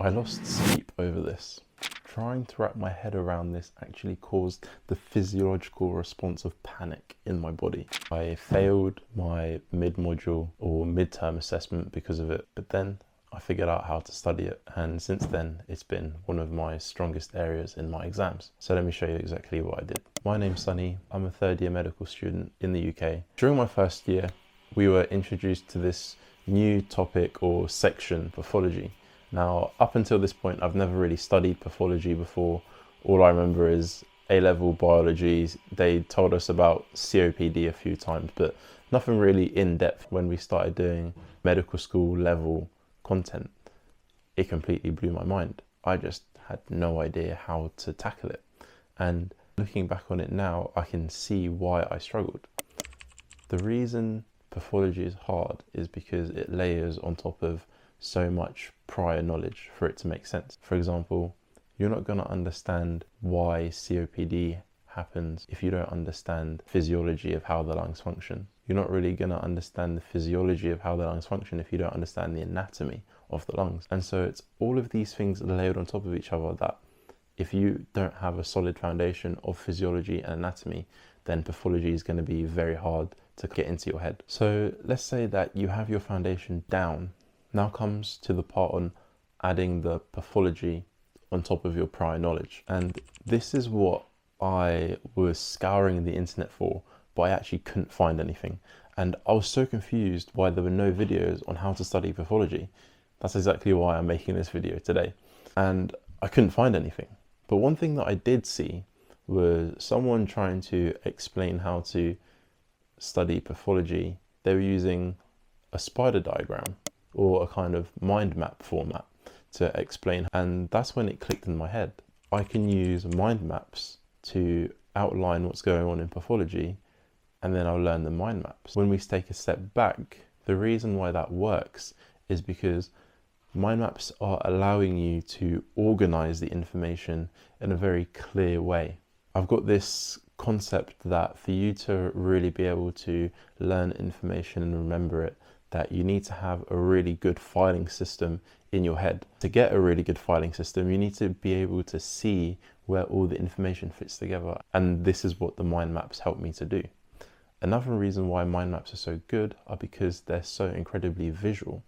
I lost sleep over this. Trying to wrap my head around this actually caused the physiological response of panic in my body. I failed my mid-module or midterm assessment because of it, but then I figured out how to study it, and since then it's been one of my strongest areas in my exams. So let me show you exactly what I did. My name's Sunny. I'm a third year medical student in the UK. During my first year, we were introduced to this new topic or section, pathology. Now, up until this point, I've never really studied pathology before. All I remember is A-level biology. They told us about COPD a few times, but nothing really in depth. When we started doing medical school level content, it completely blew my mind. I just had no idea how to tackle it. And looking back on it now, I can see why I struggled. The reason pathology is hard is because it layers on top of so much prior knowledge for it to make sense. For example, you're not going to understand why COPD happens if you don't understand physiology of how the lungs function. You're not really going to understand the physiology of how the lungs function if you don't understand the anatomy of the lungs. And so it's all of these things layered on top of each other that if you don't have a solid foundation of physiology and anatomy, then pathology is going to be very hard to get into your head. So let's say that you have your foundation down. Now comes to the part on adding the pathology on top of your prior knowledge. And this is what I was scouring the internet for, but I actually couldn't find anything. And I was so confused why there were no videos on how to study pathology. That's exactly why I'm making this video today. And I couldn't find anything. But one thing that I did see was someone trying to explain how to study pathology. They were using a spider diagram or a kind of mind map format to explain, and that's when it clicked in my head. I can use mind maps to outline what's going on in pathology, and then I'll learn the mind maps. When we take a step back, the reason why that works is because mind maps are allowing you to organize the information in a very clear way. I've got this concept that for you to really be able to learn information and remember it, that you need to have a really good filing system in your head. To get a really good filing system, you need to be able to see where all the information fits together. And this is what the mind maps help me to do. Another reason why mind maps are so good are because they're so incredibly visual.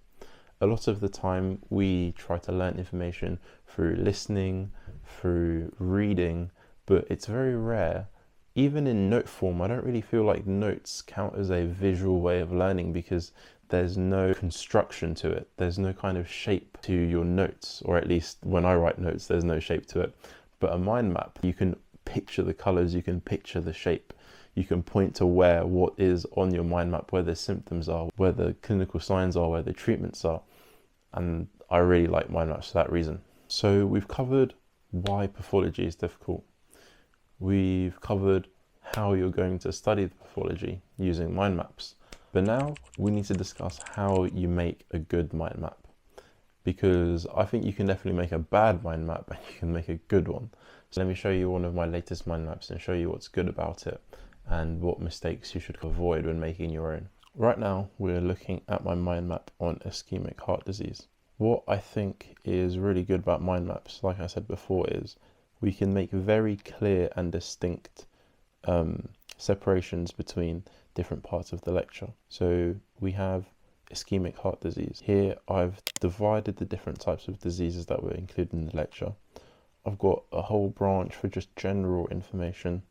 A lot of the time we try to learn information through listening, through reading, but it's very rare. Even in note form, I don't really feel like notes count as a visual way of learning because there's no construction to it. There's no kind of shape to your notes, or at least when I write notes, there's no shape to it. But a mind map, you can picture the colors, you can picture the shape. You can point to where what is on your mind map, where the symptoms are, where the clinical signs are, where the treatments are. And I really like mind maps for that reason. So we've covered why pathology is difficult. We've covered how you're going to study the pathology using mind maps. But now we need to discuss how you make a good mind map, because I think you can definitely make a bad mind map and you can make a good one. So let me show you one of my latest mind maps and show you what's good about it and what mistakes you should avoid when making your own. Right now we're looking at my mind map on ischemic heart disease. What I think is really good about mind maps, like I said before, is we can make very clear and distinct separations between different parts of the lecture. So we have ischemic heart disease. Here I've divided the different types of diseases that were included in the lecture. I've got a whole branch for just general information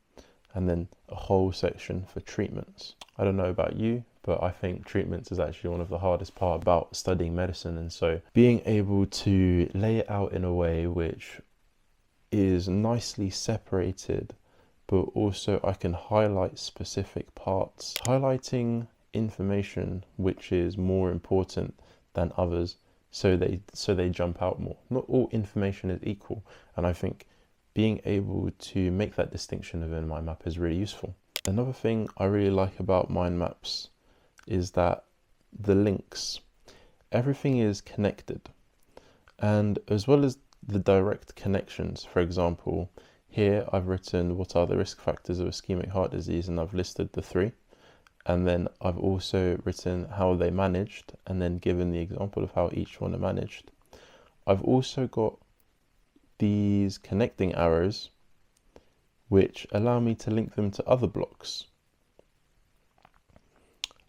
and then a whole section for treatments. I don't know about you, but I think treatments is actually one of the hardest part about studying medicine, and so being able to lay it out in a way which is nicely separated, but also I can highlight specific parts, highlighting information which is more important than others, so they jump out more. Not all information is equal, and I think being able to make that distinction within my map is really useful. Another thing I really like about mind maps is that the links, everything is connected, and as well as the direct connections. For example, here I've written what are the risk factors of ischemic heart disease, and I've listed the 3, and then I've also written how they managed and then given the example of how each one are managed. I've also got these connecting arrows which allow me to link them to other blocks.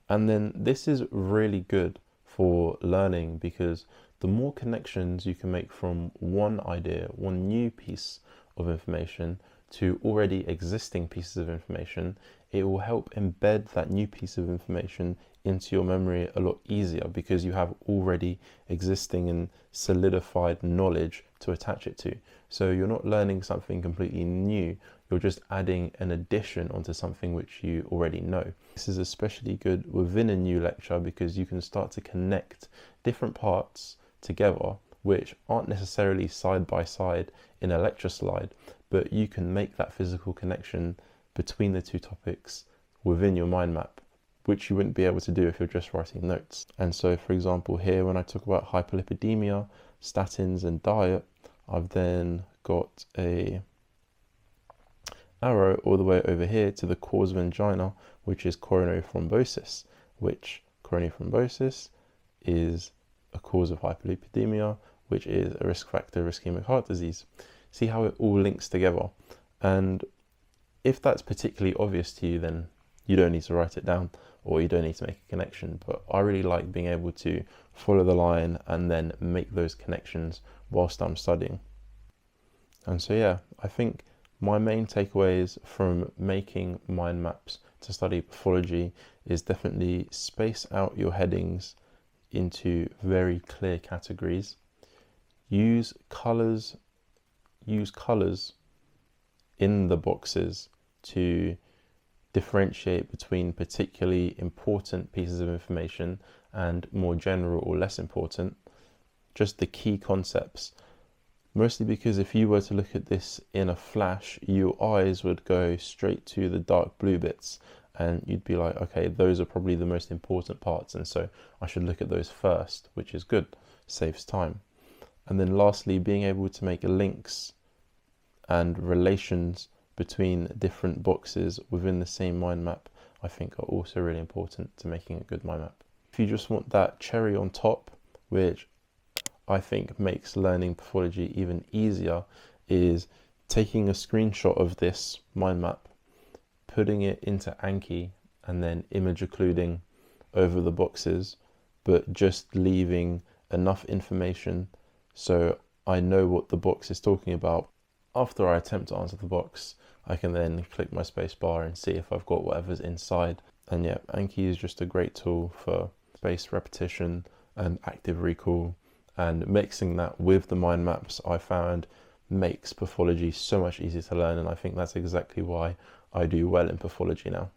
And then this is really good for learning, because the more connections you can make from one idea, one new piece of information, to already existing pieces of information, it will help embed that new piece of information into your memory a lot easier, because you have already existing and solidified knowledge to attach it to. So you're not learning something completely new, you're just adding an addition onto something which you already know. This is especially good within a new lecture, because you can start to connect different parts together which aren't necessarily side by side in a lecture slide, but you can make that physical connection between the two topics within your mind map, which you wouldn't be able to do if you're just writing notes. And so, for example, here when I talk about hyperlipidemia, statins and diet, I've then got a arrow all the way over here to the cause of angina, which is coronary thrombosis, which coronary thrombosis is a cause of hyperlipidemia, which is a risk factor of ischemic heart disease. See how it all links together? And if that's particularly obvious to you, then you don't need to write it down, or you don't need to make a connection. But I really like being able to follow the line and then make those connections whilst I'm studying. And so yeah, I think my main takeaways from making mind maps to study pathology is definitely space out your headings into very clear categories. Use colours in the boxes to differentiate between particularly important pieces of information and more general or less important, just the key concepts. Mostly because if you were to look at this in a flash, your eyes would go straight to the dark blue bits and you'd be like, okay, those are probably the most important parts, and so I should look at those first, which is good, saves time. And then lastly, being able to make links and relations between different boxes within the same mind map, I think are also really important to making a good mind map. If you just want that cherry on top, which I think makes learning pathology even easier, is taking a screenshot of this mind map, putting it into Anki, and then image occluding over the boxes, but just leaving enough information so I know what the box is talking about. After I attempt to answer the box, I can then click my space bar and see if I've got whatever's inside. And yeah, Anki is just a great tool for spaced repetition and active recall, and mixing that with the mind maps I found makes pathology so much easier to learn, and I think that's exactly why I do well in pathology now.